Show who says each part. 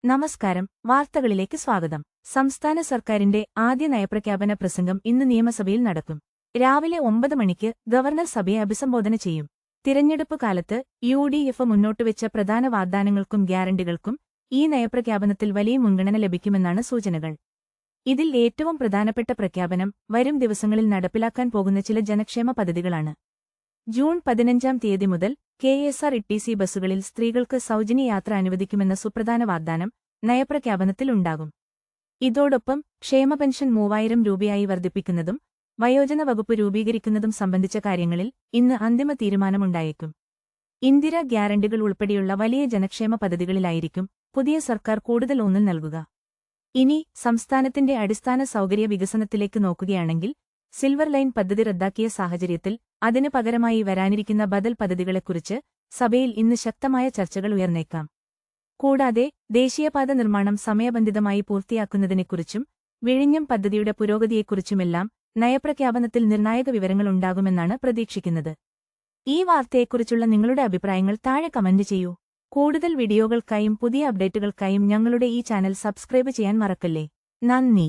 Speaker 1: നമസ്കാരം. വാർത്തകളിലേക്ക് സ്വാഗതം. സംസ്ഥാന സർക്കാരിന്റെ ആദ്യ നയപ്രഖ്യാപന പ്രസംഗം ഇന്ന് നിയമസഭയിൽ നടക്കും. രാവിലെ 9 മണിക്ക് ഗവർണർ സഭയെ അഭിസംബോധന ചെയ്യും. തിരഞ്ഞെടുപ്പ് കാലത്ത് UDF മുന്നോട്ടുവെച്ച പ്രധാന വാഗ്ദാനങ്ങൾക്കും ഗ്യാരണ്ടികൾക്കും ഈ നയപ്രഖ്യാപനത്തിൽ വലിയ മുൻഗണന ലഭിക്കുമെന്നാണ് സൂചനകൾ. ഇതിൽ ഏറ്റവും പ്രധാനപ്പെട്ട പ്രഖ്യാപനം വരും ദിവസങ്ങളിൽ നടപ്പിലാക്കാൻ പോകുന്ന ചില ജനക്ഷേമ പദ്ധതികളാണ്. ജൂൺ 15-ാം തീയതി മുതൽ KSRTC ബസ്സുകളിൽ സ്ത്രീകൾക്ക് സൗജന്യ യാത്ര അനുവദിക്കുമെന്ന സുപ്രധാന വാഗ്ദാനം നയപ്രഖ്യാപനത്തിൽ ഉണ്ടാകും. ഇതോടൊപ്പം ക്ഷേമ പെൻഷൻ 3000 രൂപയായി വർദ്ധിപ്പിക്കുന്നതും വയോജന വകുപ്പ് രൂപീകരിക്കുന്നതും സംബന്ധിച്ച കാര്യങ്ങളിൽ ഇന്ന് അന്തിമ തീരുമാനമുണ്ടായേക്കും. ഇന്ദിര ഗ്യാരണ്ടികൾ ഉൾപ്പെടെയുള്ള വലിയ ജനക്ഷേമ പദ്ധതികളിലായിരിക്കും പുതിയ സർക്കാർ കൂടുതൽ ഊന്നൽ നൽകുക. ഇനി സംസ്ഥാനത്തിന്റെ അടിസ്ഥാന സൗകര്യ വികസനത്തിലേക്ക് നോക്കുകയാണെങ്കിൽ സിൽവർ ലൈൻ പദ്ധതി റദ്ദാക്കിയ സാഹചര്യത്തിൽ അതിനു പകരമായി വരാനിരിക്കുന്ന ബദൽ പദ്ധതികളെക്കുറിച്ച് സഭയിൽ ഇന്ന് ശക്തമായ ചർച്ചകൾ ഉയർന്നേക്കാം. കൂടാതെ ദേശീയപാത നിർമ്മാണം സമയബന്ധിതമായി പൂർത്തിയാക്കുന്നതിനെക്കുറിച്ചും വിഴിഞ്ഞം പദ്ധതിയുടെ പുരോഗതിയെക്കുറിച്ചുമെല്ലാം നയപ്രഖ്യാപനത്തിൽ നിർണായക വിവരങ്ങളുണ്ടാകുമെന്നാണ് പ്രതീക്ഷിക്കുന്നത്. ഈ വാർത്തയെക്കുറിച്ചുള്ള നിങ്ങളുടെ അഭിപ്രായങ്ങൾ താഴെ കമന്റ് ചെയ്യൂ. കൂടുതൽ വീഡിയോകൾക്കായും പുതിയ അപ്ഡേറ്റുകൾക്കായും ഞങ്ങളുടെ ഈ ചാനൽ സബ്സ്ക്രൈബ് ചെയ്യാൻ മറക്കല്ലേ. നന്ദി.